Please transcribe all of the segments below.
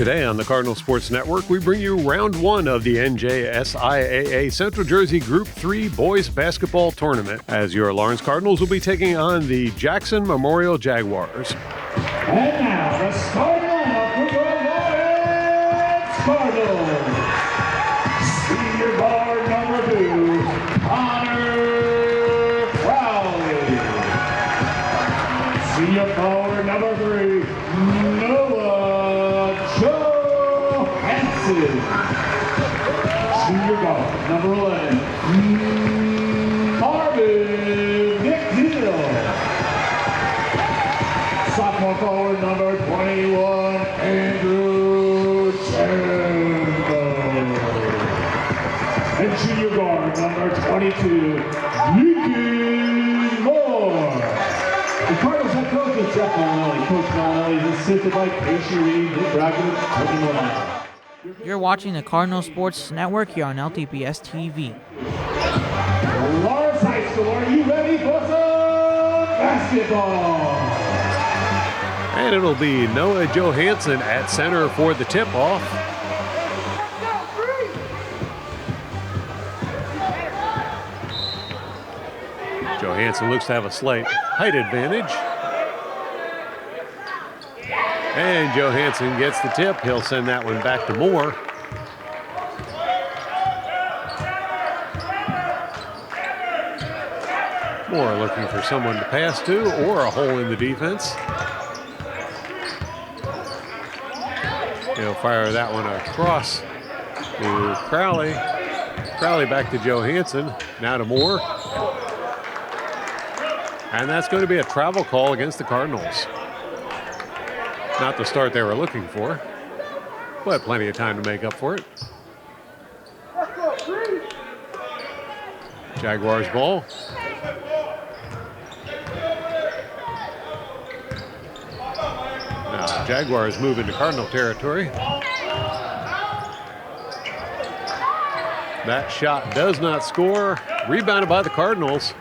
Today on the Cardinal Sports Network, we bring you round one of the NJSIAA Central Jersey Group 3 Boys Basketball Tournament, as your Lawrence Cardinals will be taking on the Jackson Memorial Jaguars. And now, the starting lineup for the Lawrence Cardinals. Senior guard number 2, Connor Crowley. Senior forward number 3, Junior guard number 11, Marvin McNeil. Sophomore forward number 21, Andrew Chamberlain. And junior guard number 22, Mickey Moore. The Cardinals head coach is Jeff Maloney. Coach Maloney is assisted by Casey Reed, Nick Brackett, Tony Moore. You're watching the Cardinal Sports Network here on LTPS TV. Lawrence High School, are you ready for some basketball? And it'll be Noah Johansson at center for the tip-off. Johansson looks to have a slight height advantage. And Johansson gets the tip. He'll send that one back to Moore. Moore looking for someone to pass to or a hole in the defense. He'll fire that one across to Crowley. Crowley back to Johansson. Now to Moore. And that's going to be a travel call against the Cardinals. Not the start they were looking for, but plenty of time to make up for it. Jaguars ball. Now Jaguars move into Cardinal territory. That shot does not score. Rebounded by the Cardinals.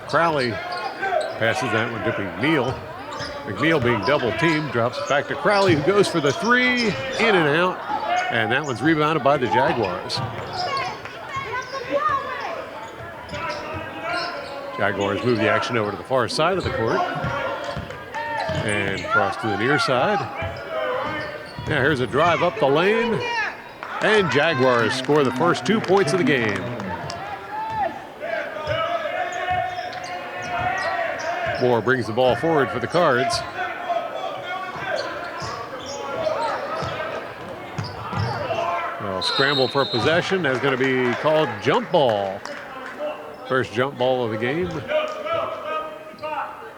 Crowley passes that one to McNeil. McNeil being double teamed, drops it back to Crowley, who goes for the three, in and out, and that one's rebounded by the Jaguars. Jaguars move the action over to the far side of the court and cross to the near side. Now here's a drive up the lane, and Jaguars score the first 2 points of the game. Moore brings the ball forward for the Cards. Well, scramble for possession. That's going to be called jump ball. First jump ball of the game.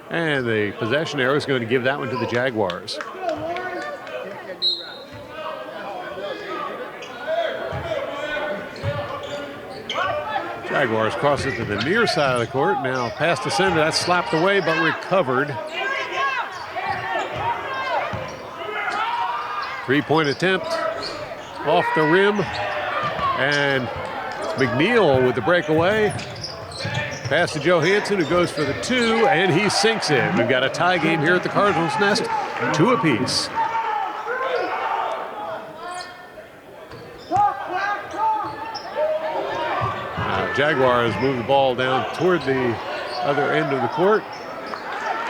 And the possession arrow is going to give that one to the Jaguars. Jaguars cross it to the near side of the court. Now pass to center. That's slapped away but recovered. 3-point attempt off the rim. And McNeil with the breakaway. Pass to Johansson, who goes for the two, and he sinks it. We've got a tie game here at the Cardinals' Nest, 2 apiece. Jaguars move the ball down toward the other end of the court.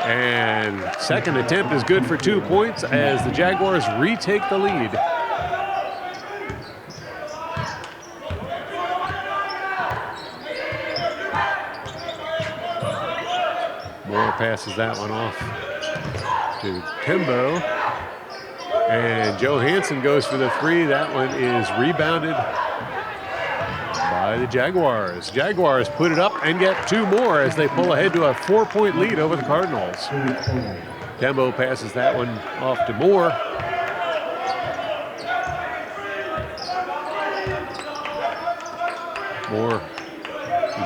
And second attempt is good for 2 points as the Jaguars retake the lead. Moore passes that one off to Timbo. And Johansson goes for the three. That one is rebounded by the Jaguars. Jaguars put it up and get 2 more as they pull ahead to a 4-point lead over the Cardinals. Dembo passes that one off to Moore. Moore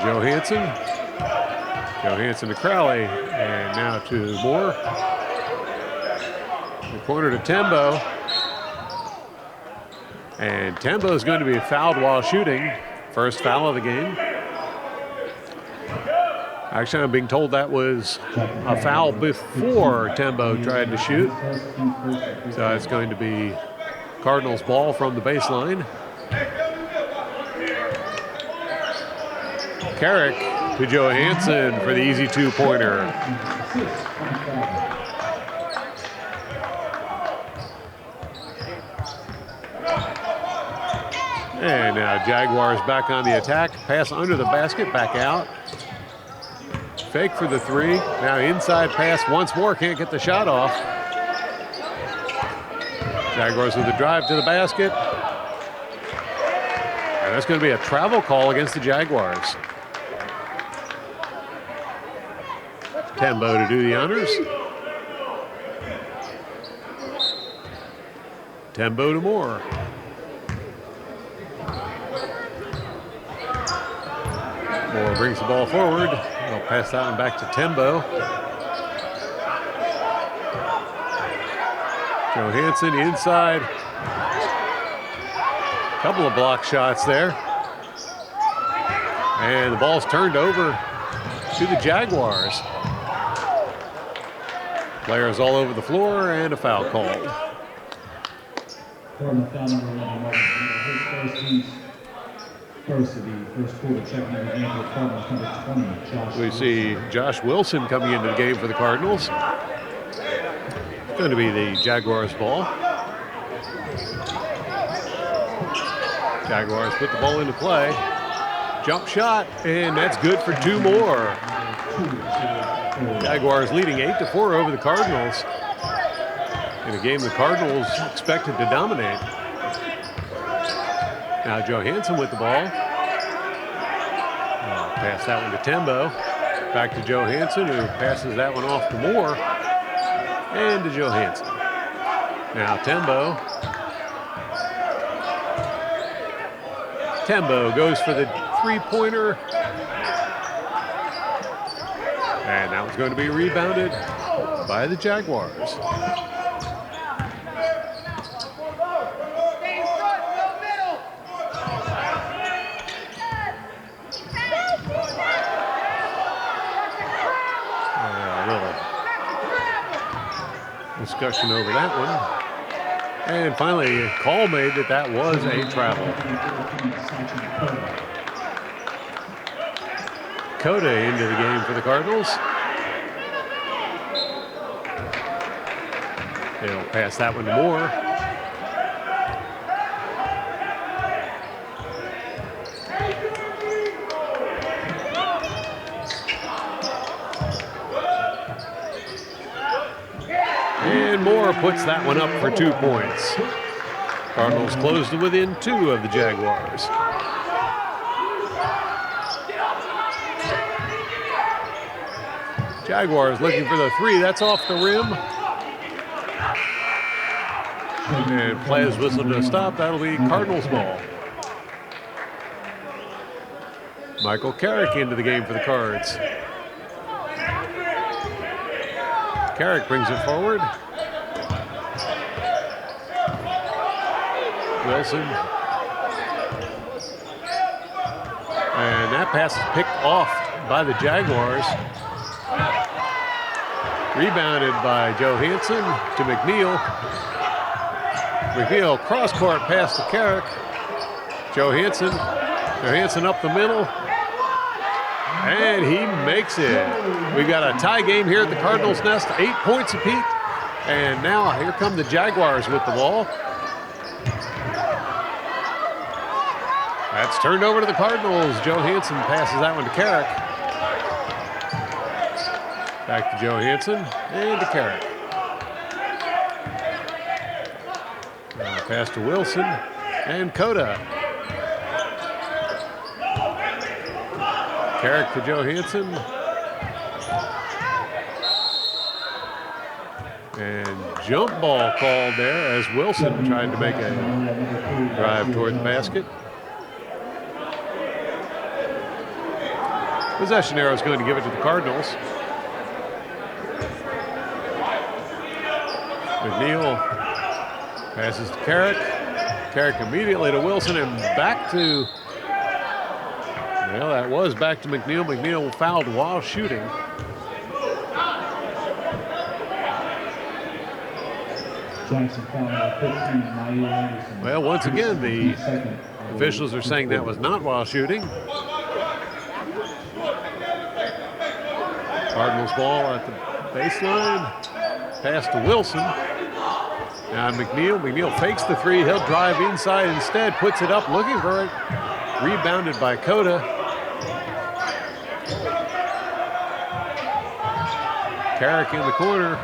Johansson. Johansson to Crowley, and now to Moore. The corner to Tembo. And Tembo is going to be fouled while shooting. First foul of the game. Actually, I'm being told that was a foul before Tembo tried to shoot. So it's going to be Cardinals ball from the baseline. Carrick to Johansson for the easy two-pointer. And now Jaguars back on the attack. Pass under the basket, back out. Fake for the three. Now inside pass once more, can't get the shot off. Jaguars with a drive to the basket. And that's going to be a travel call against the Jaguars. Tembo to do the honors. Tembo to Moore. Moore brings the ball forward. He'll pass that one back to Tembo. Johansson inside. Couple of block shots there. And the ball's turned over to the Jaguars. Players all over the floor and a foul called. Varsity, first quarter, checking in the game for the Cardinals, number 20, Josh. We see Josh Wilson coming into the game for the Cardinals. It's going to be the Jaguars ball. Jaguars put the ball into play. Jump shot, and that's good for two more. Jaguars leading 8-4 over the Cardinals. In a game the Cardinals expected to dominate. Now Johansson with the ball. Pass that one to Tembo. Back to Johansson, who passes that one off to Moore. And to Johansson. Now Tembo. Tembo goes for the three-pointer. And that was going to be rebounded by the Jaguars. Discussion over that one. And finally, a call made that was a travel. Coda into the game for the Cardinals. They'll pass that one to Moore. And Moore puts that one up for 2 points. Cardinals close to within 2 of the Jaguars. Jaguars looking for the three. That's off the rim. And players whistle to stop. That'll be Cardinals ball. Michael Carrick into the game for the Cards. Carrick brings it forward. Wilson. And that pass is picked off by the Jaguars. Rebounded by Johansson to McNeil. McNeil cross-court pass to Carrick. Johansson up the middle. And he makes it. We've got a tie game here at the Cardinals' Nest, 8 points apiece. And now here come the Jaguars with the ball. That's turned over to the Cardinals. Johansson passes that one to Carrick. Back to Johansson and to Carrick. Pass to Wilson and Coda. Carrick to Johansson. And jump ball called there as Wilson tried to make a drive toward the basket. Possession arrow is going to give it to the Cardinals. McNeil passes to Carrick. Carrick immediately to Wilson and back to, well, that was back to McNeil. McNeil fouled while shooting. Jackson foul 15, Maya Anderson. Well, once again, the officials are saying that was not while shooting. Cardinals ball at the baseline. Pass to Wilson. Now McNeil fakes the three. He'll drive inside instead. Puts it up, looking for it. Rebounded by Cota. Carrick in the corner.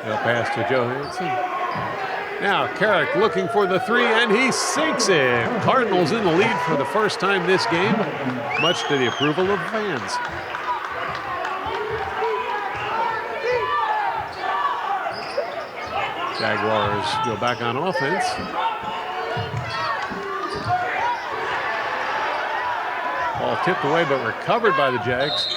He'll pass to Johansson. Now Carrick looking for the three, and he sinks it. Cardinals in the lead for the first time this game, much to the approval of fans. Jaguars go back on offense. Ball tipped away, but recovered by the Jags.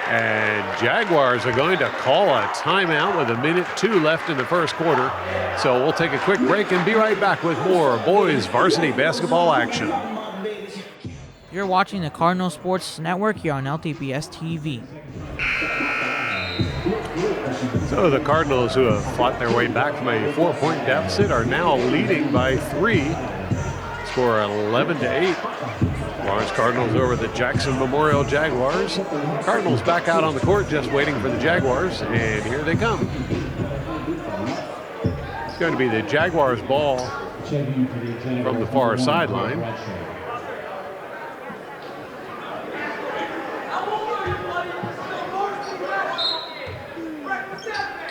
And Jaguars are going to call a timeout with 1:02 left in the first quarter. So we'll take a quick break and be right back with more boys varsity basketball action. You're watching the Cardinal Sports Network here on LTPS TV. So the Cardinals, who have fought their way back from a 4-point deficit, are now leading by 3. Score 11-8. Lawrence Cardinals over the Jackson Memorial Jaguars. Cardinals back out on the court, just waiting for the Jaguars, and here they come. It's going to be the Jaguars ball from the far sideline.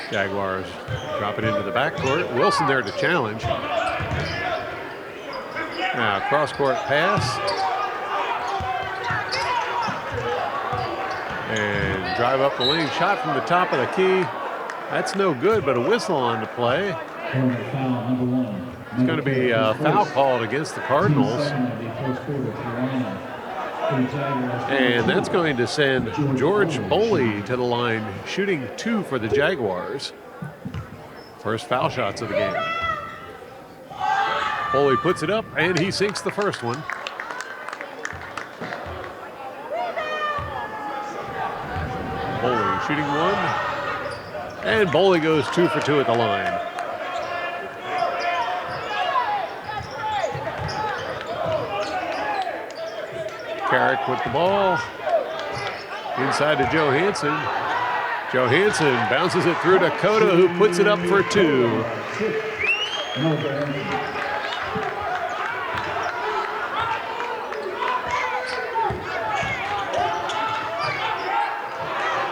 Jaguars drop it into the backcourt. Wilson there to challenge. Now cross-court pass. And drive up the lane. Shot from the top of the key. That's no good, but a whistle on the play. It's going to be a foul called against the Cardinals. And that's going to send George Boley to the line, shooting 2 for the Jaguars. First foul shots of the game. Boley puts it up, and he sinks the first one. Boley shooting 1. And Boley goes 2 for 2 at the line. Carrick with the ball. Inside to Johansson. Johansson bounces it through to Cota, who puts it up for 2.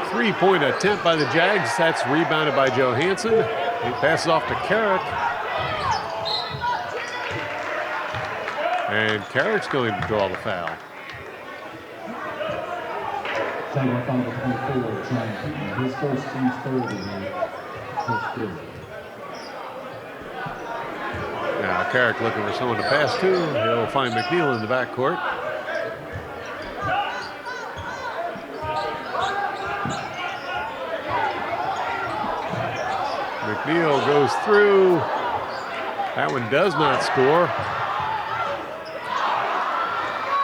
Three-point attempt by the Jags. That's rebounded by Johansson. He passes off to Carrick. And Carrick's going to draw the foul. His first team's third in the first quarter. Now Carrick looking for someone to pass to. He'll find McNeil in the backcourt. McNeil goes through. That one does not score.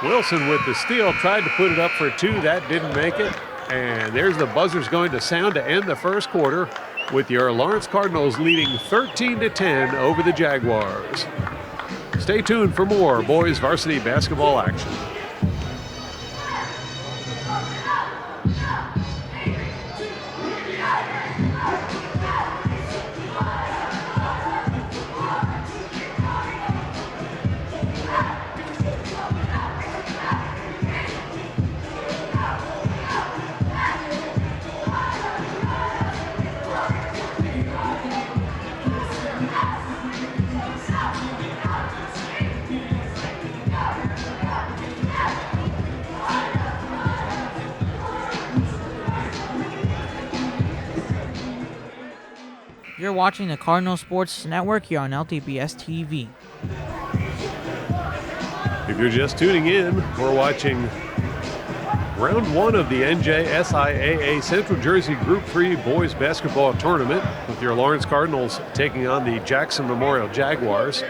Wilson with the steal, tried to put it up for 2. That didn't make it. And there's the buzzers going to sound to end the first quarter, with your Lawrence Cardinals leading 13-10 over the Jaguars. Stay tuned for more boys varsity basketball action. You're watching the Cardinal Sports Network here on LTPS TV. If you're just tuning in, we're watching round one of the NJSIAA Central Jersey Group 3 Boys Basketball Tournament with your Lawrence Cardinals taking on the Jackson Memorial Jaguars.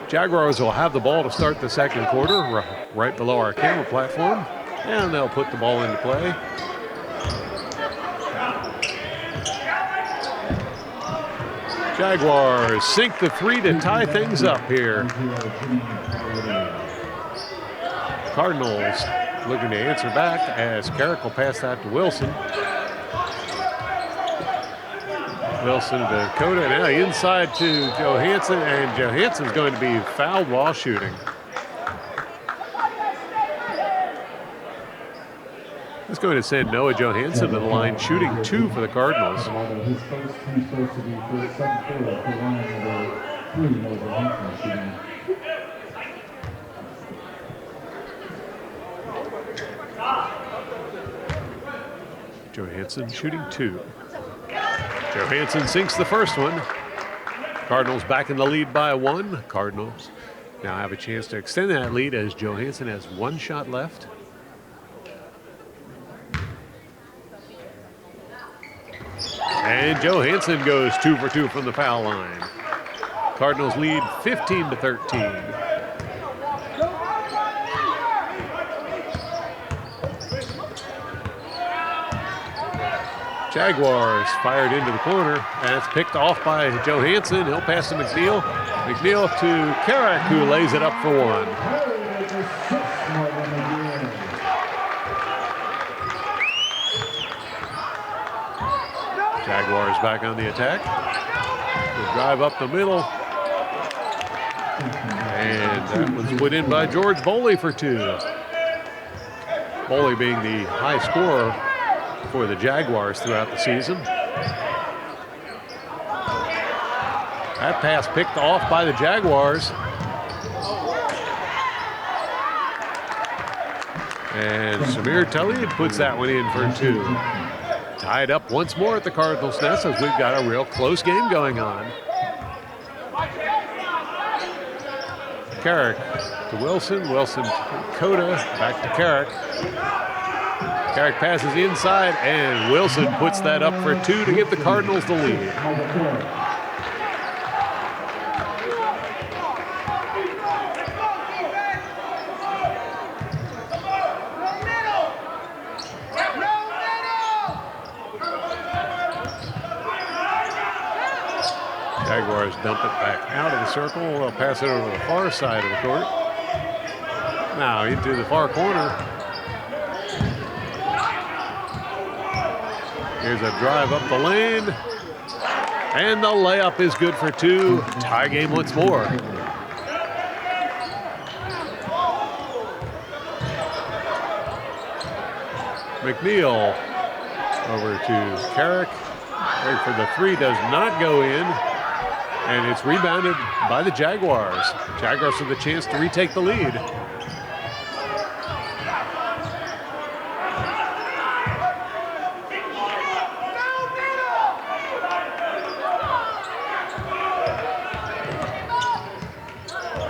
Jaguars will have the ball to start the second quarter right below our camera platform, and they'll put the ball into play. Jaguars sink the three to tie things up here. Cardinals looking to answer back as Carrick will pass that to Wilson. Wilson to Dakota, now inside to Johansson, and Johansson's going to be fouled while shooting. That's going to send Noah Johansson to the line, shooting 2 for the Cardinals. His first team supposed to be for the second quarter for line number 3, Noah Johansson shooting. Johansson shooting 2. Johansson sinks the first one. Cardinals back in the lead by 1. Cardinals now have a chance to extend that lead as Johansson has 1 shot left. And Johansson goes 2 for 2 from the foul line. Cardinals lead 15-13. Jaguars fired into the corner, and it's picked off by Johansson. He'll pass to McNeil. McNeil to Carrick, who lays it up for 1. Jaguars back on the attack. They drive up the middle. And that was put in by George Boley for 2. Boley being the high scorer for the Jaguars throughout the season. That pass picked off by the Jaguars. And Samir Talib puts that one in for 2. Tied up once more at the Cardinals' nest as we've got a real close game going on. Carrick to Wilson. Wilson to Coda. Back to Carrick. Carrick passes inside, and Wilson puts that up for 2 to give the Cardinals the lead. Jaguars dump it back out of the circle. They'll pass it over to the far side of the court. Now into the far corner. Here's a drive up the lane. And the layup is good for 2. Tie game once more. McNeil over to Carrick. Wait for the 3, does not go in. And it's rebounded by the Jaguars. Jaguars with a chance to retake the lead.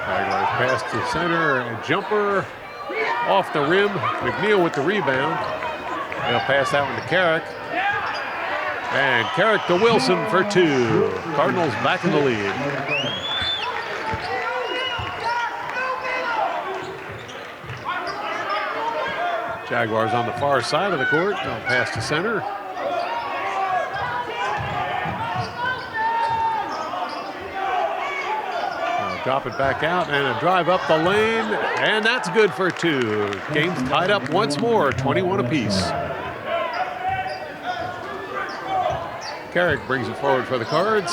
Jaguars pass to center, a jumper off the rim. McNeil with the rebound. They'll pass that one to Carrick. And Carrick to Wilson for 2. Cardinals back in the lead. Jaguars on the far side of the court. They'll pass to center. They'll drop it back out and a drive up the lane. And that's good for 2. Game's tied up once more, 21 apiece. Carrick brings it forward for the Cards.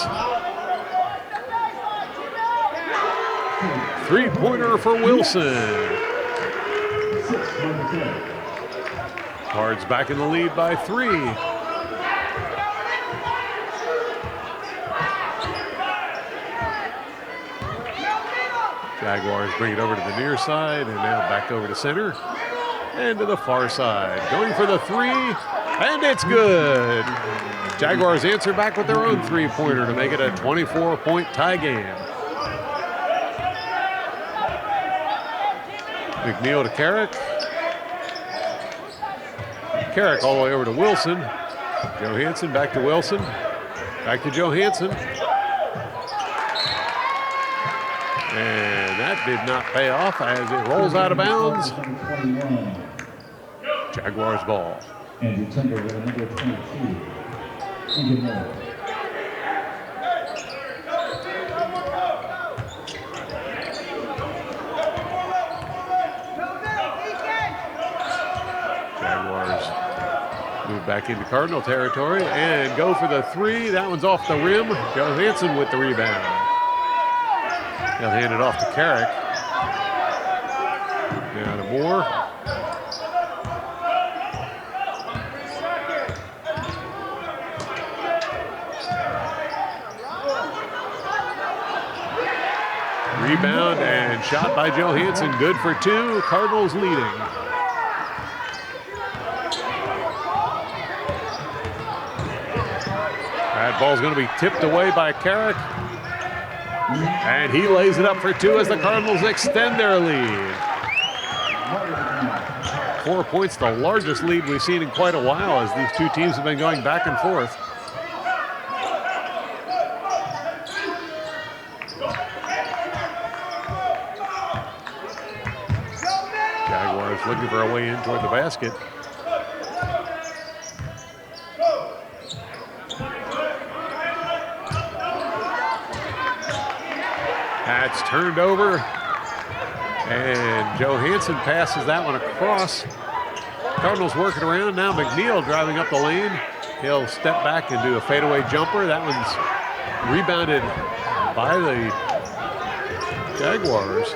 3-pointer for Wilson. Cards back in the lead by 3. Jaguars bring it over to the near side and now back over to center and to the far side. Going for the 3, and it's good. Jaguars answer back with their own 3-pointer to make it a 24-point tie game. McNeil to Carrick. Carrick all the way over to Wilson. Johansson back to Wilson. Back to Johansson. And that did not pay off as it rolls out of bounds. Jaguars ball. And Timber with number 22. Jaguars move back into Cardinal territory and go for the three. That one's off the rim. Johansson with the rebound. He'll hand it off to Carrick. Now to Moore. Rebound and shot by Johansson. Good for two. Cardinals leading. That ball's going to be tipped away by Carrick. And he lays it up for two as the Cardinals extend their lead. 4 points, the largest lead we've seen in quite a while as these two teams have been going back and forth. Jaguars looking for a way in toward the basket. That's turned over, and Johansson passes that one across. Cardinals working around. Now McNeil driving up the lane. He'll step back and do a fadeaway jumper. That one's rebounded by the Jaguars.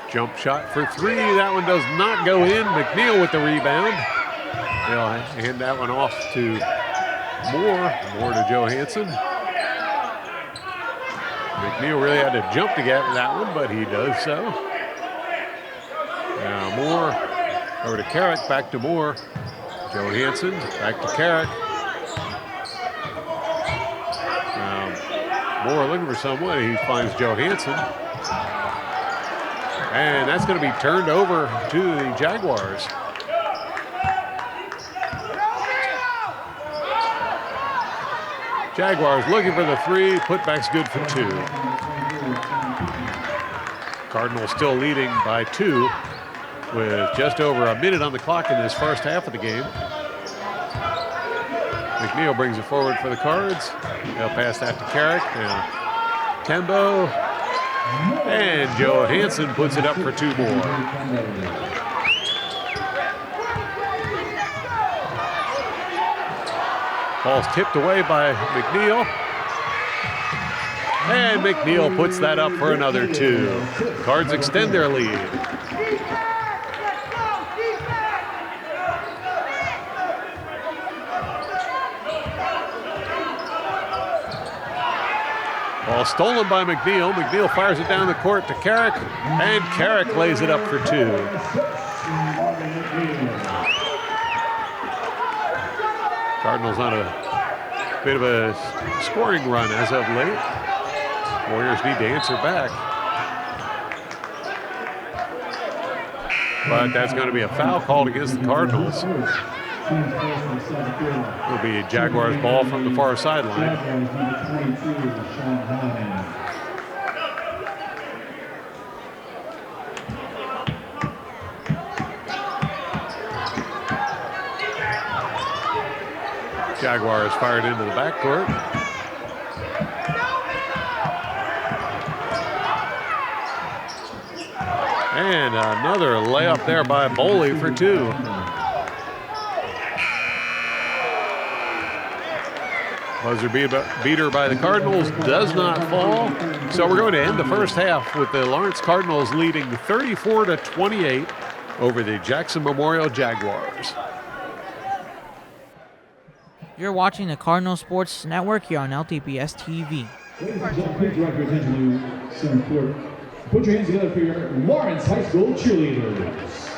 Jump shot for three. That one does not go in. McNeil with the rebound. He'll hand that one off to Moore. Moore to Johansson. McNeil really had to jump to get that one, but he does so. Now Moore over to Carrick. Back to Moore. Johansson back to Carrick. Now Moore looking for someone. He finds Johansson. And that's going to be turned over to the Jaguars. Jaguars looking for the three. Putback's good for two. Cardinals still leading by two with just over a minute on the clock in this first half of the game. McNeil brings it forward for the Cards. They'll pass that to Carrick. Now Tembo. And Johansson puts it up for two more. Ball's tipped away by McNeil. And McNeil puts that up for another two. Cards extend their lead. Ball stolen by McNeil. McNeil fires it down the court to Carrick, and Carrick lays it up for two. Cardinals on a bit of a scoring run as of late. Warriors need to answer back. But that's going to be a foul called against the Cardinals. It'll be a Jaguars ball from the far sideline. Jaguars fired into the backcourt. And another layup there by Boley for two. Buzzer beater by the Cardinals does not fall. So we're going to end the first half with the Lawrence Cardinals leading 34-28 over the Jackson Memorial Jaguars. You're watching the Cardinal Sports Network here on LTPS TV. Ladies and gentlemen, please direct your attention to center court. Put your hands together for your Lawrence High School cheerleaders.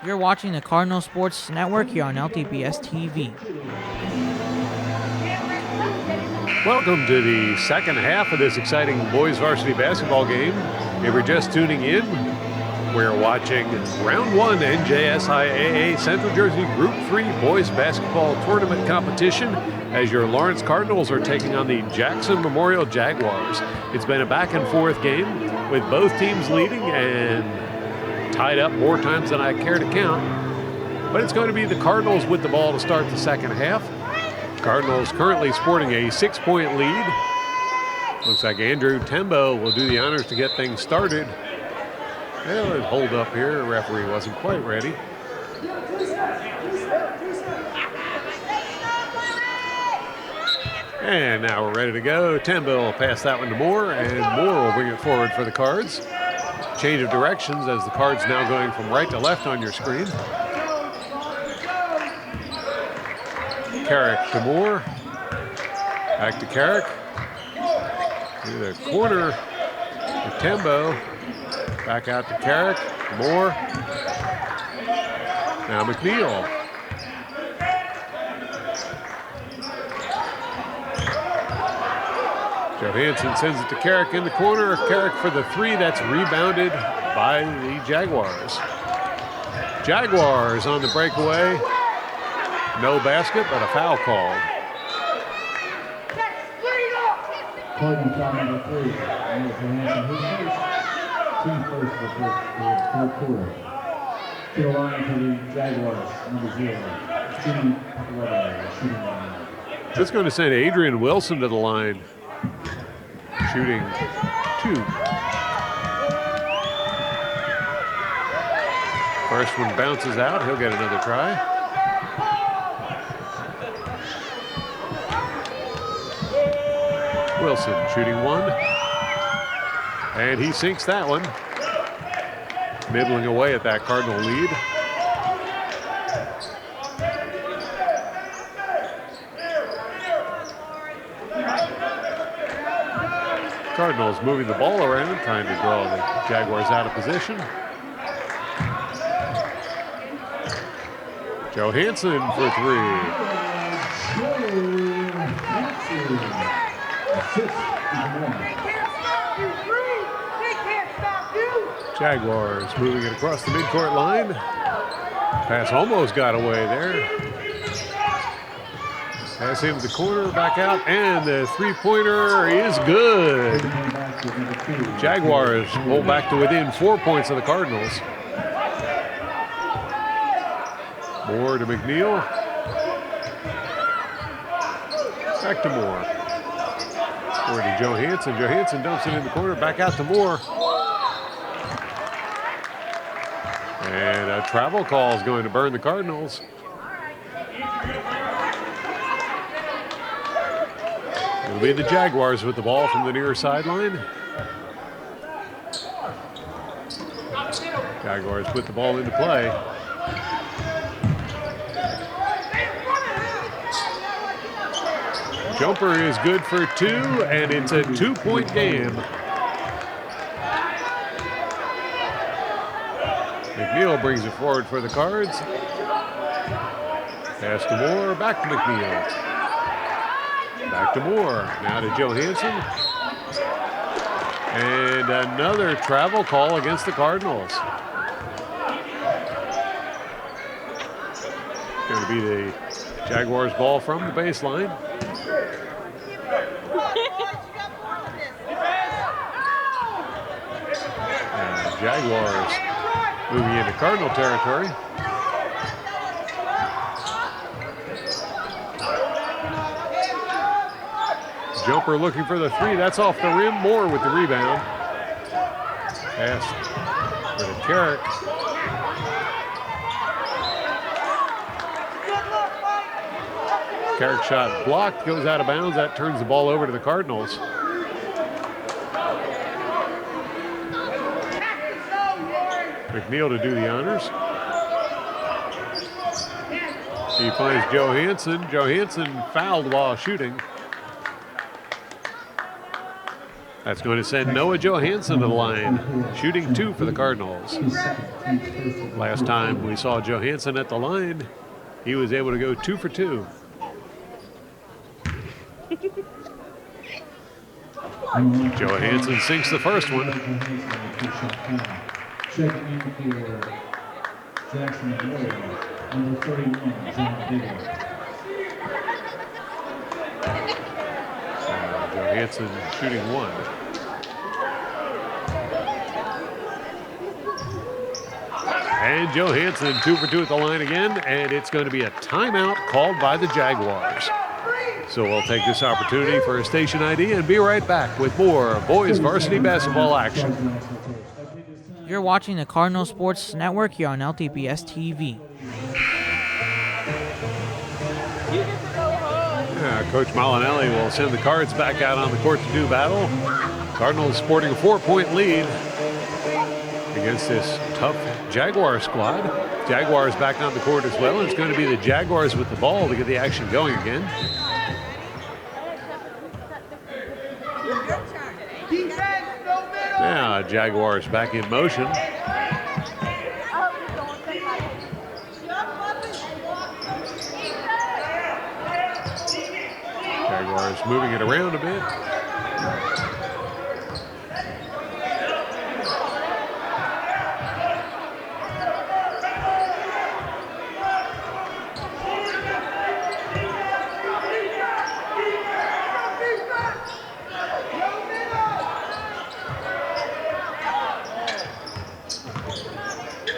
You're watching the Cardinal Sports Network here on LTPS TV. Welcome to the second half of this exciting boys varsity basketball game. If you're just tuning in, we're watching round one NJSIAA Central Jersey Group 3 boys basketball tournament competition as your Lawrence Cardinals are taking on the Jackson Memorial Jaguars. It's been a back and forth game with both teams leading and tied up more times than I care to count. But it's going to be the Cardinals with the ball to start the second half. Cardinals currently sporting a 6-point lead. Looks like Andrew Tembo will do the honors to get things started. Well, it hold up here. The referee wasn't quite ready. And now we're ready to go. Tembo will pass that one to Moore, and Moore will bring it forward for the Cards. Change of directions as the Cards now going from right to left on your screen. Carrick to Moore. Back to Carrick. To the corner to Tembo. Back out to Carrick. Moore. Now McNeil. Johansson sends it to Carrick in the corner. Carrick for the three. That's rebounded by the Jaguars. Jaguars on the breakaway. No basket, but a foul called. Cardinal foul number 3. Johansson, his first. Team first for the third quarter. To the line for the Jaguars, number 0. Shooting 11. Shooting 9. Just going to send Adrian Wilson to the line. Shooting 2. First one bounces out. He'll get another try. Wilson shooting 1. And he sinks that one. Middling away at that Cardinal lead. Cardinals moving the ball around, trying to draw the Jaguars out of position. Johansson for 3. Jaguars moving it across the midcourt line. Pass almost got away there. Pass into the corner, back out, and the three-pointer is good. Jaguars pull back to within 4 points of the Cardinals. Moore to McNeil. Back to Moore. Or to Johansson. Johansson dumps it in the corner, back out to Moore. And a travel call is going to burn the Cardinals. It'll be the Jaguars with the ball from the near sideline. Jaguars put the ball into play. Jumper is good for 2, and it's a 2-point game. McNeil brings it forward for the Cards. Pass to Moore, back to McNeil. Back to Moore, now to Johansson. And another travel call against the Cardinals. Going to be the Jaguars ball from the baseline. Jaguars moving into Cardinal territory. Jumper looking for the three. That's off the rim. Moore with the rebound. Pass for the Carrick. Carrick shot blocked, goes out of bounds. That turns the ball over to the Cardinals. McNeil to do the honors. He finds Joe Hansen. Joe Hansen fouled while shooting. That's going to send Noah Johansson to the line, shooting 2 for the Cardinals. Last time we saw Johansson at the line, he was able to go 2 for 2. Johansson sinks the first one. Checking in for Jackson Memorial, number 31, John Digger. Johansson shooting 1. And Johansson 2 for 2 at the line again, and it's going to be a timeout called by the Jaguars. So we'll take this opportunity for a station ID and be right back with more boys varsity basketball action. You're watching the Cardinal Sports Network here on LTPS TV. Coach Malinelli will send the Cards back out on the court to do battle. Cardinals sporting a 4-point lead against this tough Jaguar squad. Jaguars back on the court as well. It's going to be the Jaguars with the ball to get the action going again. Now Jaguars back in motion. Jaguars moving it around a bit.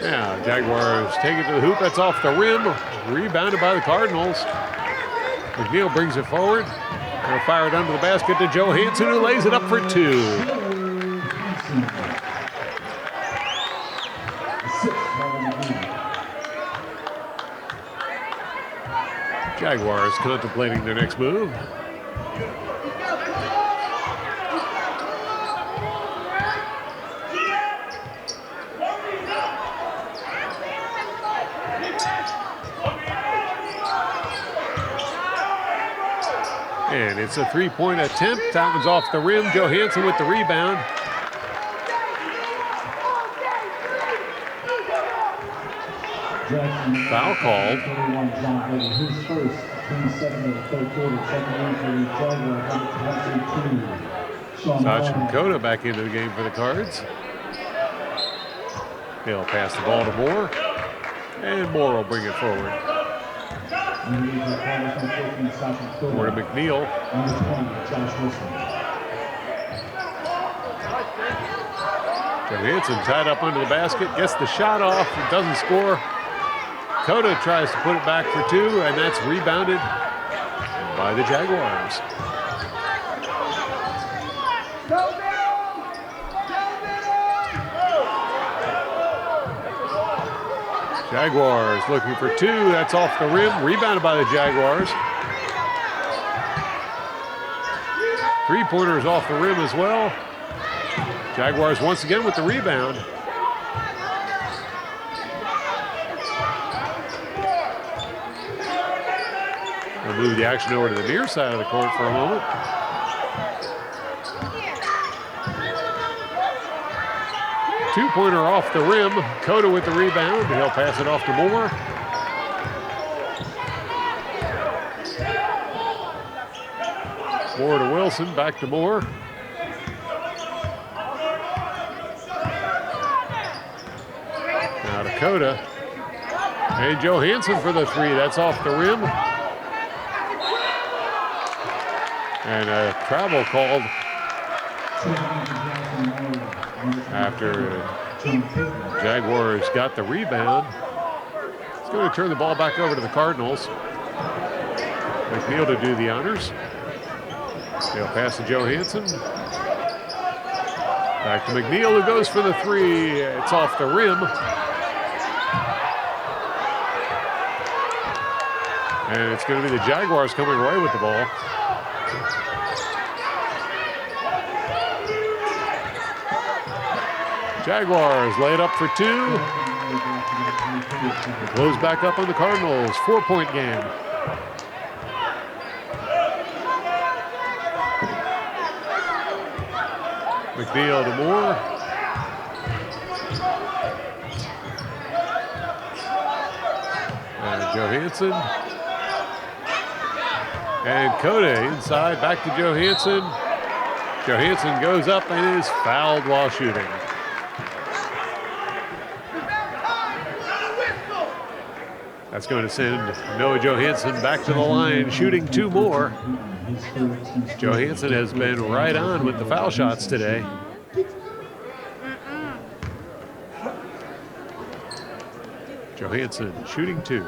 Now Jaguars take it to the hoop. That's off the rim. Rebounded by the Cardinals. McNeil brings it forward. They'll fire it under the basket to Joe Hansen, who lays it up for 2. Jaguars contemplating their next move. And it's a 3-point attempt. That one's off the rim. Joe Hansen with the rebound. Foul called. Sachin Koda back into the game for the Cards. He'll pass the ball to Moore. And Moore will bring it forward. Moore to McNeil. Johansson tied up under the basket, gets the shot off, and doesn't score. Koda tries to put it back for 2, and that's rebounded by the Jaguars. Jaguars looking for 2. That's off the rim. Rebounded by the Jaguars. 3-pointers off the rim as well. Jaguars once again with the rebound. We'll move the action over to the near side of the court for a moment. Two-pointer off the rim. Koda with the rebound. He'll pass it off to Moore. Moore to Wilson. Back to Moore. Now to Koda. And Johansson for the 3. That's off the rim. And a travel called after Jaguars got the rebound. It's going to turn the ball back over to the Cardinals. McNeil to do the honors. They'll pass to Johansson. Back to McNeil, who goes for the three. It's off the rim. And it's going to be the Jaguars coming away with the ball. Jaguars laid up for two. Close back up on the Cardinals. 4-point game. McNeil to Moore. And Johansson. And Koda inside, back to Johansson. Johansson goes up and is fouled while shooting. That's going to send Noah Johansson back to the line, shooting two more. Johansson has been right on with the foul shots today. Johansson shooting two.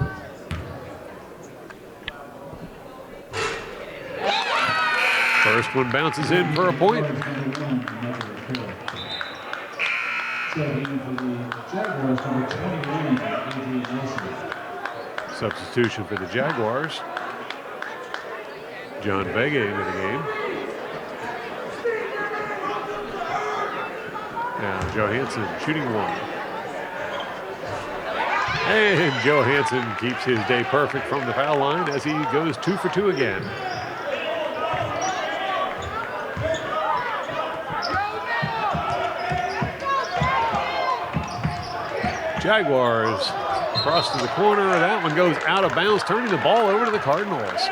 First one bounces in for a point. Substitution for the Jaguars. John Vega into the game. Now Johansson shooting one. And Johansson keeps his day perfect from the foul line as he goes 2 for 2 again. Jaguars cross to the corner. That one goes out of bounds, turning the ball over to the Cardinals.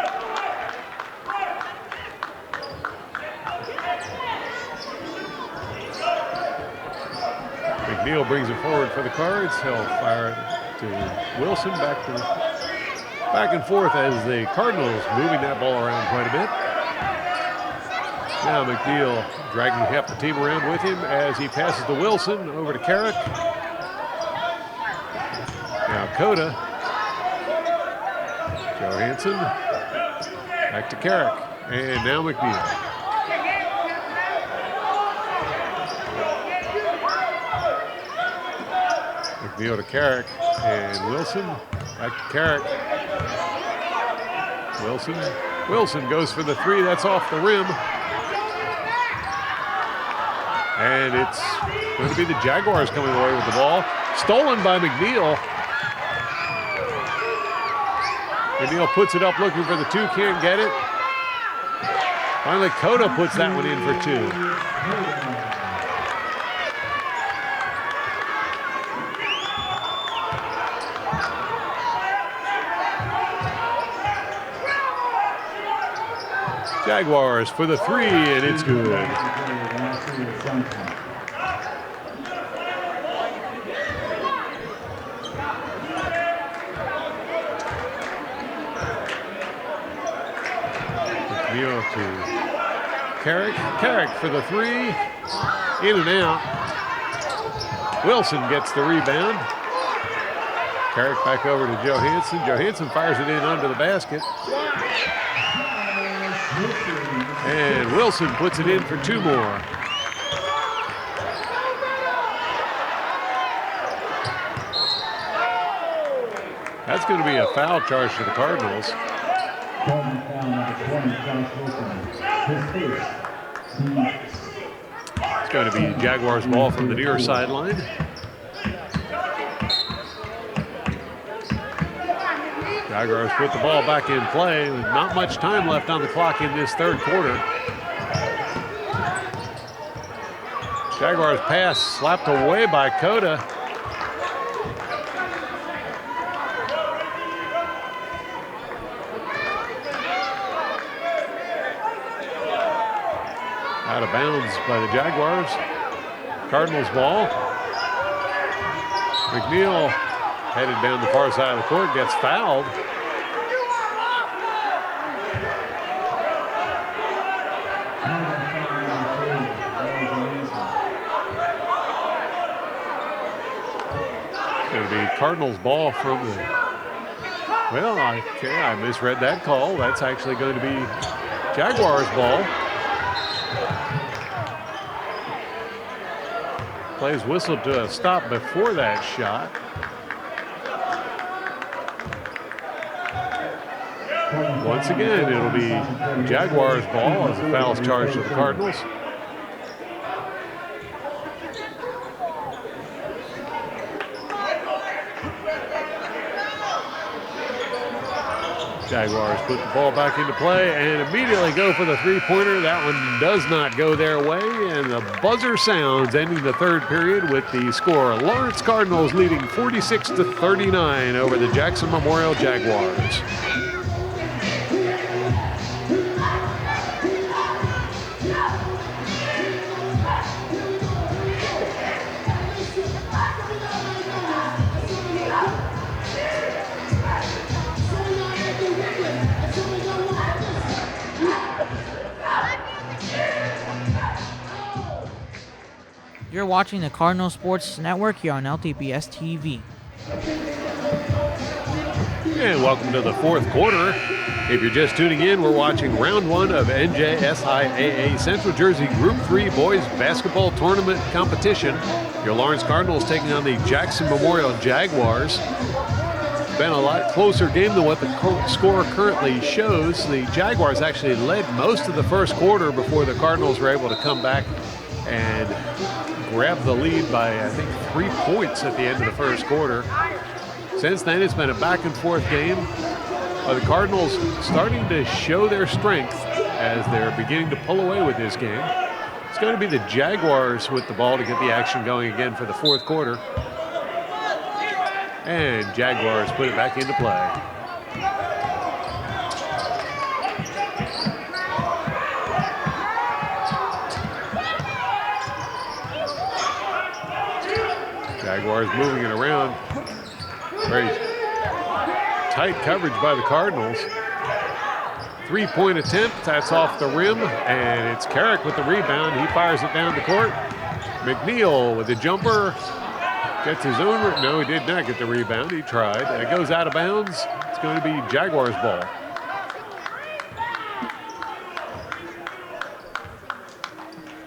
McNeil brings it forward for the Cards. He'll fire it to Wilson. Back and forth as the Cardinals moving that ball around quite a bit. Now McNeil dragging half the team around with him as he passes to Wilson over to Carrick. Now Koda. Johansson. Back to Carrick. And now McNeil. McNeil to Carrick. And Wilson. Back to Carrick. Wilson goes for the three. That's off the rim. And it's going to be the Jaguars coming away with the ball. Stolen by McNeil. McNeil puts it up looking for the two, can't get it. Finally, Koda puts that one in for two. Jaguars for the three, and it's good. To Carrick. Carrick for the three. In and out. Wilson gets the rebound. Carrick back over to Johansson. Johansson fires it in under the basket. And Wilson puts it in for two more. That's going to be a foul charge to the Cardinals. It's going to be Jaguars ball from the near sideline. Jaguars put the ball back in play with not much time left on the clock in this third quarter. Jaguars pass slapped away by Koda. Out of bounds by the Jaguars. Cardinals ball. McNeil headed down the far side of the court, gets fouled. Going to be Cardinals ball from the, well, I misread that call. That's actually going to be Jaguars ball. Plays whistled to a stop before that shot. Once again, it'll be Jaguars ball as the foul's charged to the Cardinals. Jaguars put the ball back into play and immediately go for the three-pointer. That one does not go their way, and the buzzer sounds, ending the third period with the score. Lawrence Cardinals leading 46-39 over the Jackson Memorial Jaguars. You're watching the Cardinal Sports Network here on LTPS TV. And welcome to the fourth quarter. If you're just tuning in, we're watching round one of NJSIAA Central Jersey Group 3 Boys Basketball Tournament competition. Your Lawrence Cardinals taking on the Jackson Memorial Jaguars. Been a lot closer game than what the score currently shows. The Jaguars actually led most of the first quarter before the Cardinals were able to come back and grab the lead by, I think, 3 points at the end of the first quarter. Since then, it's been a back and forth game. The Cardinals starting to show their strength as they're beginning to pull away with this game. It's going to be the Jaguars with the ball to get the action going again for the fourth quarter. And Jaguars put it back into play. Jaguars moving it around. Very tight coverage by the Cardinals. Three-point attempt, that's off the rim, and it's Carrick with the rebound. He fires it down the court. McNeil with the jumper. Gets his own, no, he did not get the rebound. He tried. It goes out of bounds. It's going to be Jaguars ball.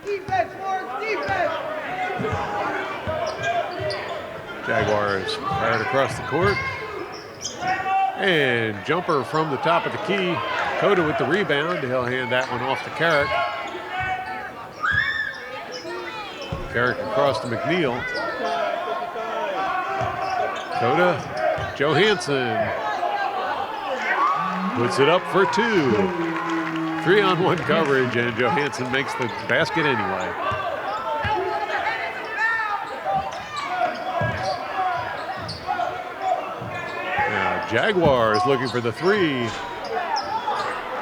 Defense, Lawrence, defense! Jaguars fired across the court. And jumper from the top of the key. Coda with the rebound. He'll hand that one off to Carrick. Carrick across to McNeil. Coda, Johansson puts it up for two. 3-on-1 coverage, and Johansson makes the basket anyway. Now, Jaguars looking for the three.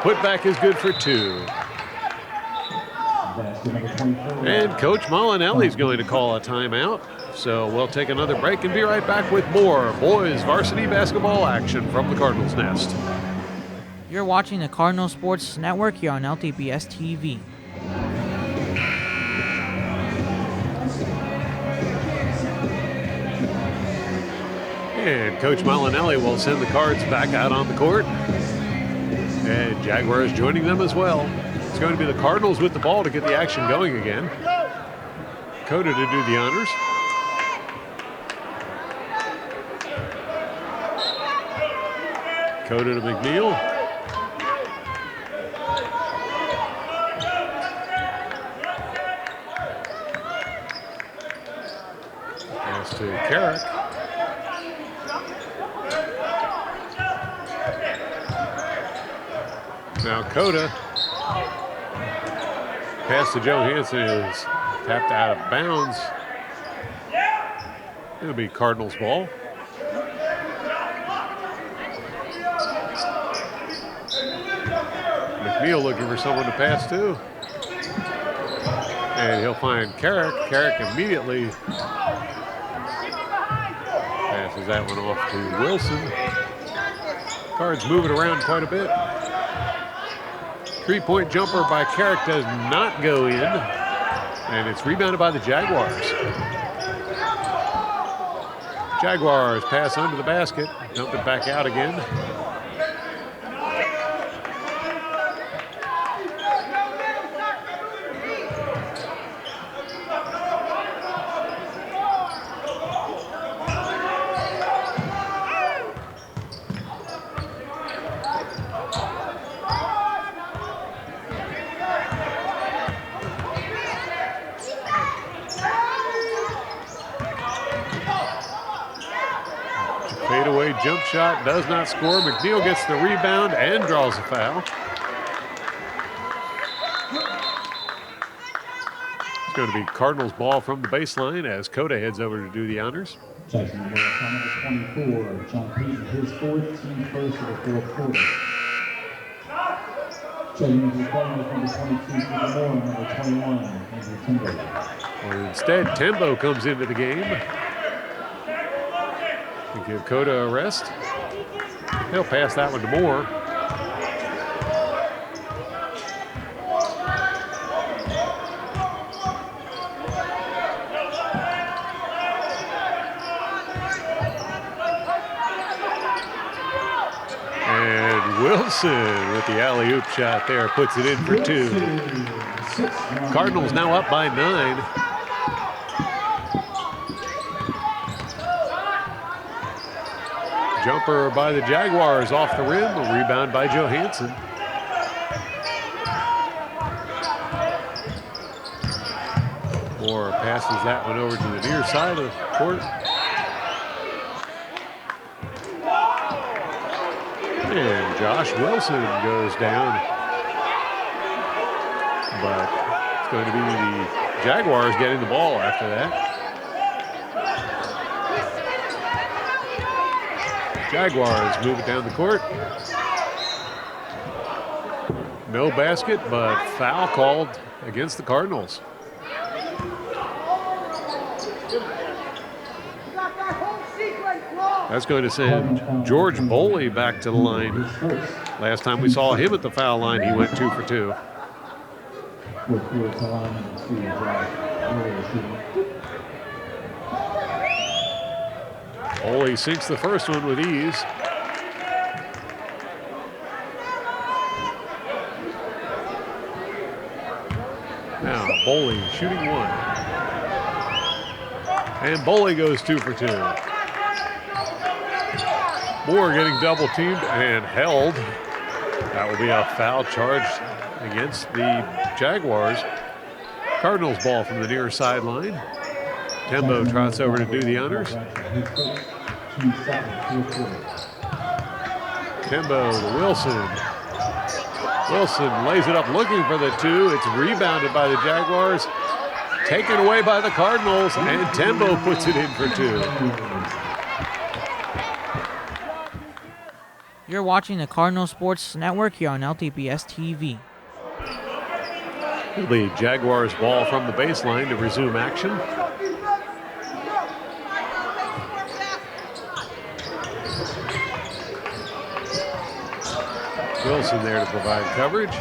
Put back is good for two. And Coach Molinelli's going to call a timeout. So we'll take another break and be right back with more boys varsity basketball action from the Cardinals Nest. You're watching the Cardinal Sports Network here on LTPS TV. And Coach Molinelli will send the Cards back out on the court. And Jaguars joining them as well. It's going to be the Cardinals with the ball to get the action going again. Coda to do the honors. Coda to McNeil. Pass to Carrick. Now Coda. Pass to Johansson is tapped out of bounds. It'll be Cardinals ball. McNeil looking for someone to pass to. And he'll find Carrick. Carrick immediately passes that one off to Wilson. Cards moving around quite a bit. Three-point jumper by Carrick does not go in. And it's rebounded by the Jaguars. Jaguars pass under the basket, dump it back out again. Fadeaway jump shot does not score. McNeil gets the rebound and draws a foul. It's going to be Cardinals ball from the baseline as Coda heads over to do the honors. Jackson Memorial, number 24, John Payton, his fourth, team first of the fourth quarter. Checking into the Cardinals, number 22, Memorial, number 21, Andrew Timbo. Well, instead, Tembo comes into the game. To give Coda a rest. He'll pass that one to Moore. And Wilson with the alley-oop shot there puts it in for two. Cardinals now up by 9. Jumper by the Jaguars off the rim, a rebound by Johansson. Moore passes that one over to the near side of the court. And Josh Wilson goes down. But it's going to be the Jaguars getting the ball after that. Jaguars move it down the court. No basket, but foul called against the Cardinals. That's going to send George Boley back to the line. Last time we saw him at the foul line, he went 2 for 2. Boley sinks the first one with ease. Now Boley shooting 1. And Boley goes 2 for 2. Moore getting double teamed and held. That will be a foul charge against the Jaguars. Cardinals ball from the near sideline. Tembo trots over to do the honors. Tembo to Wilson. Wilson lays it up looking for the 2. It's rebounded by the Jaguars. Taken away by the Cardinals, and Tembo puts it in for 2. You're watching the Cardinal Sports Network here on LTPS TV. The Jaguars ball from the baseline to resume action. Wilson there to provide coverage.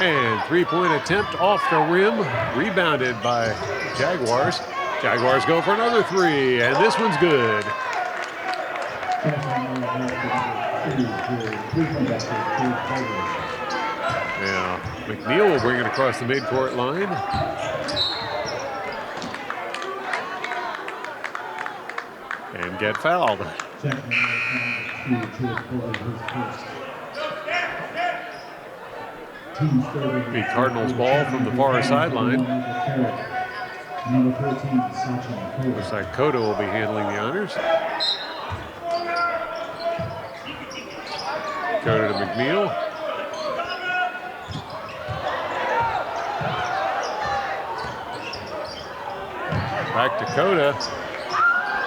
And three-point attempt off the rim, rebounded by Jaguars. Jaguars go for another 3, and this one's good. Now, McNeil will bring it across the midcourt line. And get fouled. The Cardinals ball from the far sideline. Looks like Cotto will be handling the honors. Cotto to McNeil. Back to Cotto.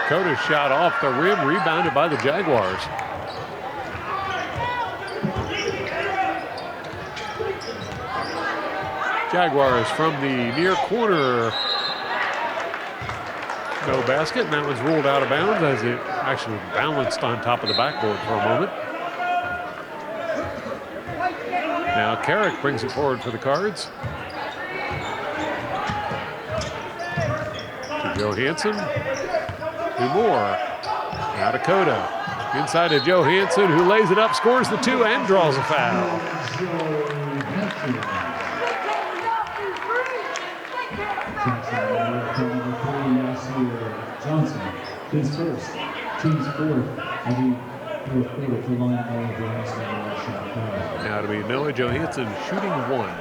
Cotto shot off the rim, rebounded by the Jaguars. Jaguars from the near corner. No basket, and that was ruled out of bounds as it actually balanced on top of the backboard for a moment. Now Carrick brings it forward for the Cards. Johansson. Two more. Now Dakota. Inside to Johansson, who lays it up, scores the two, and draws a foul. Johnson, his first, team's fourth, and the fourth quarter for line Johansson. Now to be Noah Johansson shooting one.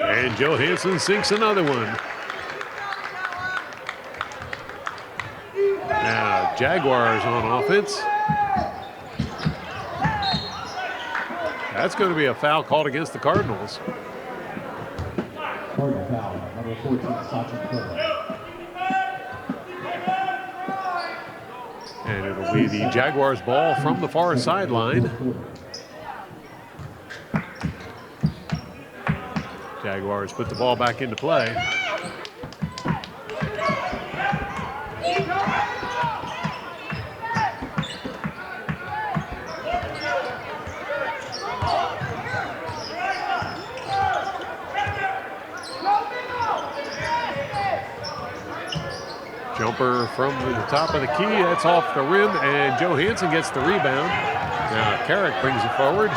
And Johansson sinks another one. Now Jaguars on offense. That's going to be a foul called against the Cardinals. Cardinal foul, number 14, Sachin Cole. And it'll be the Jaguars ball from the far sideline. Jaguars put the ball back into play. Jumper from the top of the key, that's off the rim, and Johansson gets the rebound. Now Carrick brings it forward.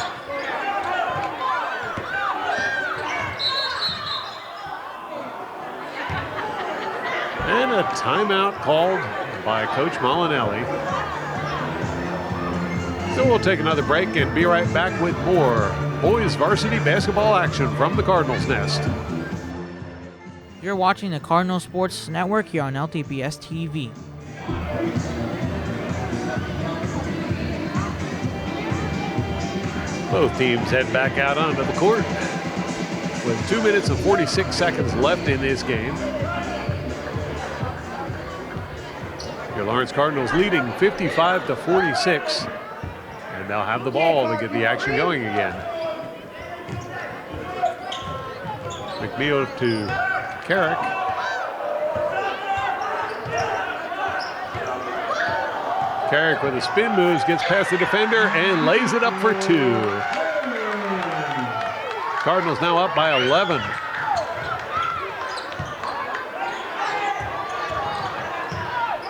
And a timeout called by Coach Molinelli. So we'll take another break and be right back with more boys varsity basketball action from the Cardinals' nest. You're watching the Cardinal Sports Network here on LTPS TV. Both teams head back out onto the court with 2 minutes and 46 seconds left in this game. Your Lawrence Cardinals leading 55-46, and they'll have the ball to get the action going again. McNeil to Carrick. Carrick with the spin moves, gets past the defender and lays it up for two. Cardinals now up by 11.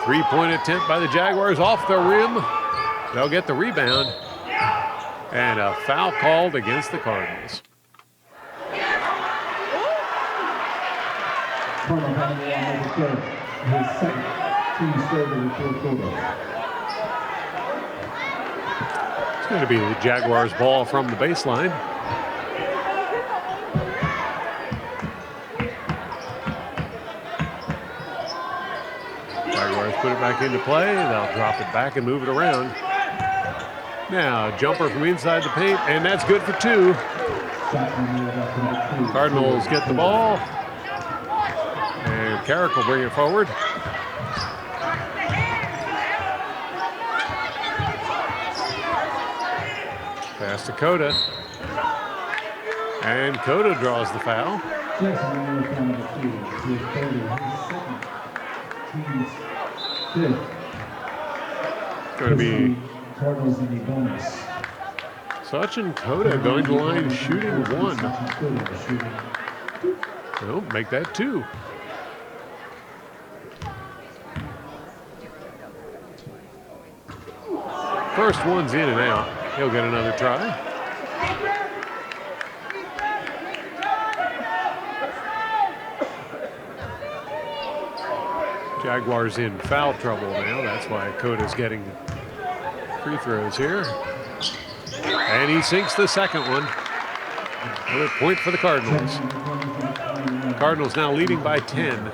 Three-point attempt by the Jaguars off the rim. They'll get the rebound. And a foul called against the Cardinals. Cardinal having the line to serve. His second team serve in the fourth quarter. It's going to be the Jaguars' ball from the baseline. Jaguars put it back into play. They'll drop it back and move it around. Now, jumper from inside the paint, and that's good for two. Cardinals get the ball. And Carrick will bring it forward. Pass to Coda. And Coda draws the foul. Jackson Memorial Jaguars, his second, team's fifth. It's going to be Cardinals in the bonus. Sachin Coda going to line shooting one. Well, make that two. First one's in and out. He'll get another try. Jaguars in foul trouble now. That's why Coda's getting free throws here. And he sinks the second one. Another point for the Cardinals. Cardinals now leading by 10.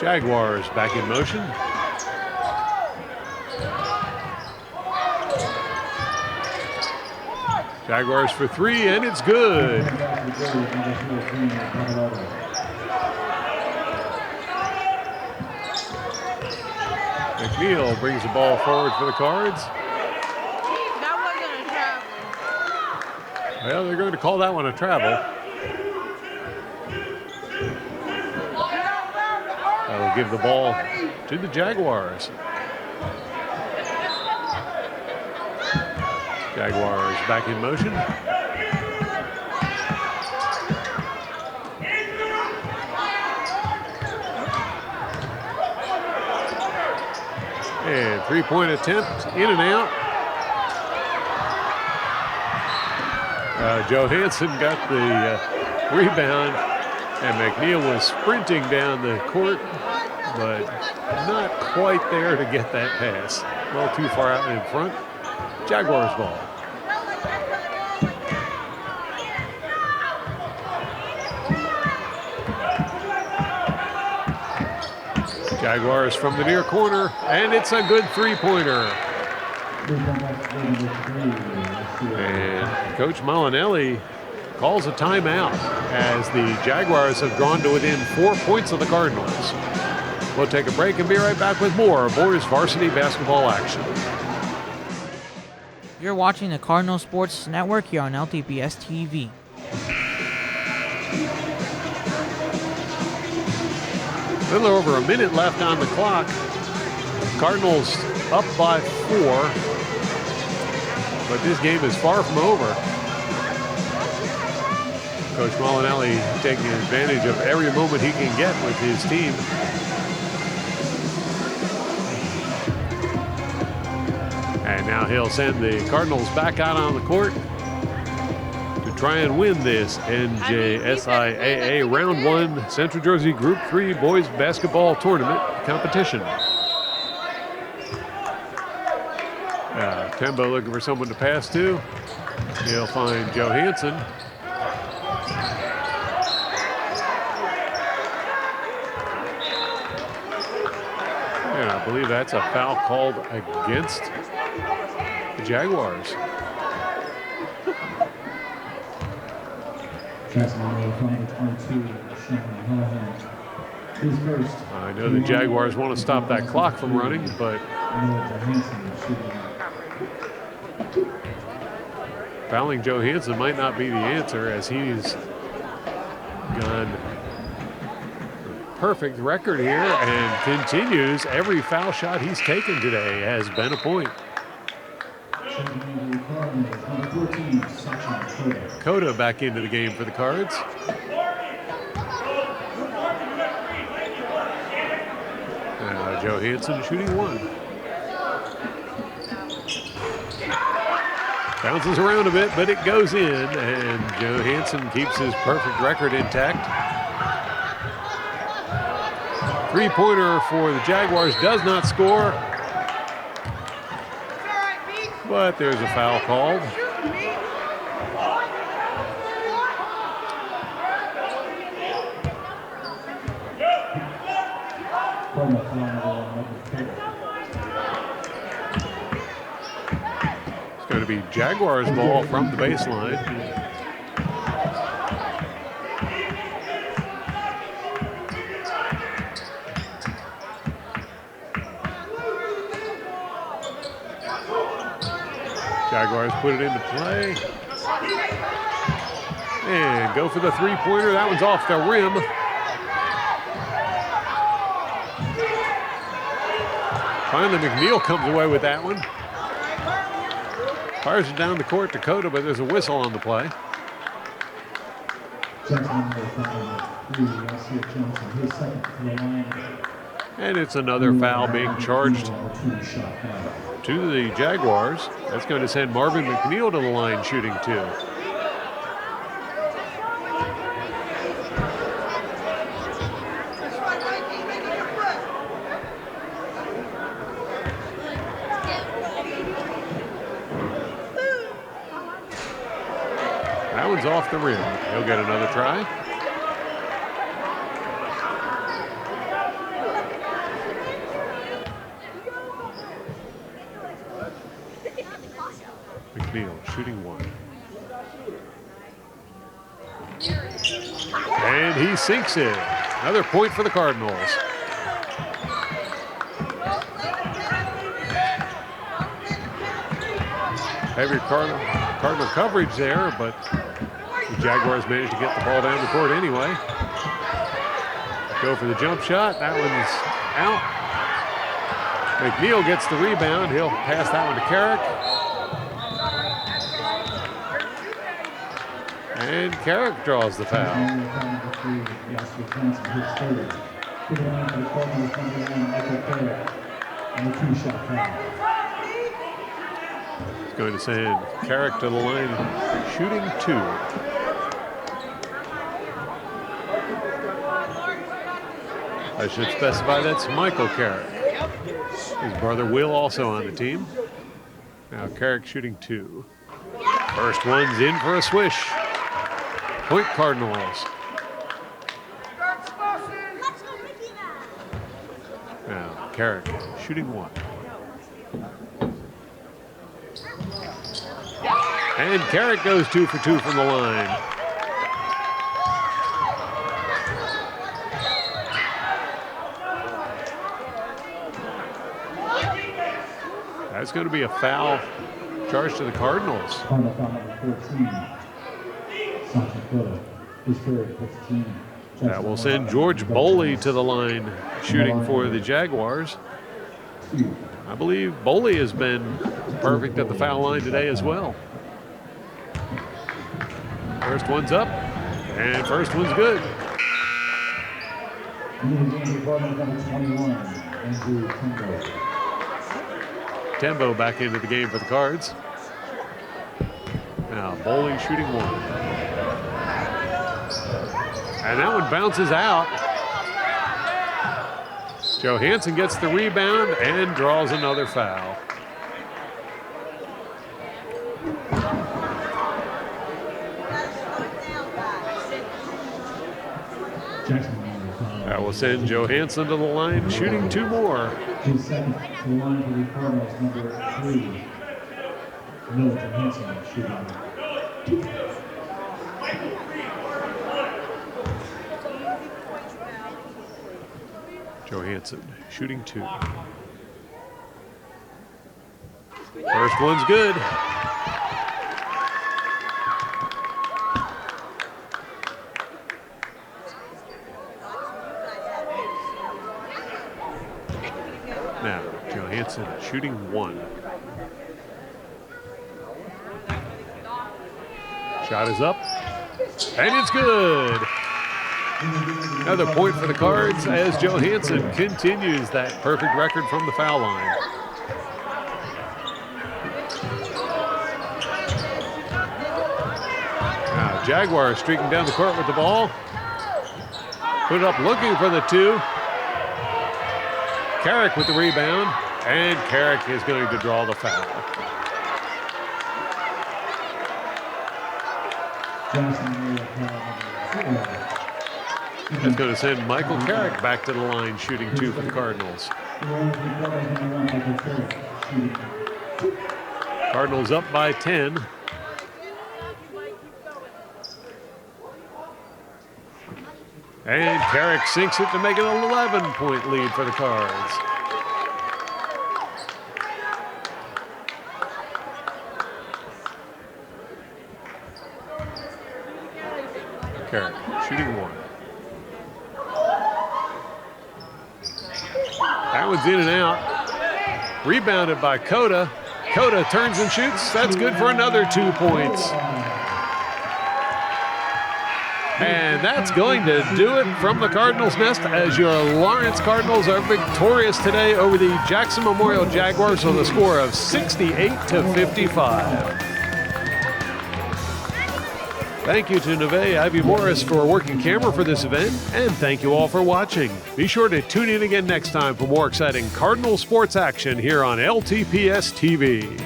Jaguars back in motion. Jaguars for three, and it's good. McNeil brings the ball forward for the Cards. That wasn't a travel. Well, they're going to call that one a travel. That'll give the ball to the Jaguars. Jaguars back in motion. And three-point attempt, in and out. Johansson got the rebound, and McNeil was sprinting down the court, but not quite there to get that pass. A little too far out in front. Jaguars ball. Jaguars from the near corner, and it's a good three-pointer. And Coach Molinelli calls a timeout as the Jaguars have gone to within 4 points of the Cardinals. We'll take a break and be right back with more boys varsity basketball action. You're watching the Cardinal Sports Network here on LTPS TV. A little over a minute left on the clock. Cardinals up by 4, but this game is far from over. Coach Molinelli taking advantage of every moment he can get with his team. And now he'll send the Cardinals back out on the court to try and win this NJSIAA Round 1 Central Jersey Group 3 Boys Basketball Tournament competition. Tembo looking for someone to pass to. He'll find Johansson. And I believe that's a foul called against the Jaguars. Jackson Memorial Jaguars 22, his first. I know the Jaguars want to stop that clock from running, but fouling Johansson might not be the answer, as he's gone perfect record here and continues. Every foul shot he's taken today has been a point. Coda back into the game for the Cards. Johansson shooting 1. Bounces around a bit, but it goes in, and Johansson keeps his perfect record intact. Three-pointer for the Jaguars does not score, but there's a foul called. It's going to be Jaguars ball from the baseline. Jaguars put it into play. And go for the three-pointer. That one's off the rim. Finally, McNeil comes away with that one. Fires it down the court to Coda, but there's a whistle on the play. And it's another foul being charged to the Jaguars. That's going to send Marvin McNeil to the line shooting 2. That one's off the rim. He'll get another try. McNeil shooting 1. And he sinks it. Another point for the Cardinals. Heavy Cardinal coverage there, but the Jaguars managed to get the ball down the court anyway. Go for the jump shot. That one's out. McNeil gets the rebound. He'll pass that one to Carrick. And Carrick draws the foul. He's going to send Carrick to the line, shooting 2. I should specify that's Michael Carrick. His brother Will also on the team. Now Carrick shooting 2. First one's in for a swish. Point Cardinals. Now Carrick shooting 1. And Carrick goes 2 for 2 from the line. That's going to be a foul charge to the Cardinals. Cardinal foul number 14. His third, 15. That will send George Boley to the line, shooting for the Jaguars. I believe Boley has been perfect at the foul line today as well. First one's up, and first one's good. Tembo back into the game for the Cards. Now Boley shooting 1. And that one bounces out. Johansson gets the rebound and draws another foul. That will send Johansson to the line, shooting 2 more. His second to the line for the Cardinals, number 3. Noah Johansson shooting 2. Johansson shooting 2. First one's good. Now Johansson shooting 1. Shot is up, and it's good. Another point for the Cards as Johansson continues that perfect record from the foul line. Now Jaguars streaking down the court with the ball. Put it up looking for the 2. Carrick with the rebound, and Carrick is going to draw the foul. That's going to send Michael Carrick back to the line, shooting 2 for the Cardinals. Cardinals up by 10. And Carrick sinks it to make it an 11-point lead for the Cards. Carrick shooting 1. That one's in and out. Rebounded by Cota. Cota turns and shoots. That's good for another 2 points. And that's going to do it from the Cardinals Nest as your Lawrence Cardinals are victorious today over the Jackson Memorial Jaguars with a score of 68-55. Thank you to Neve Ivy Morris for working camera for this event, and thank you all for watching. Be sure to tune in again next time for more exciting Cardinal sports action here on LTPS TV.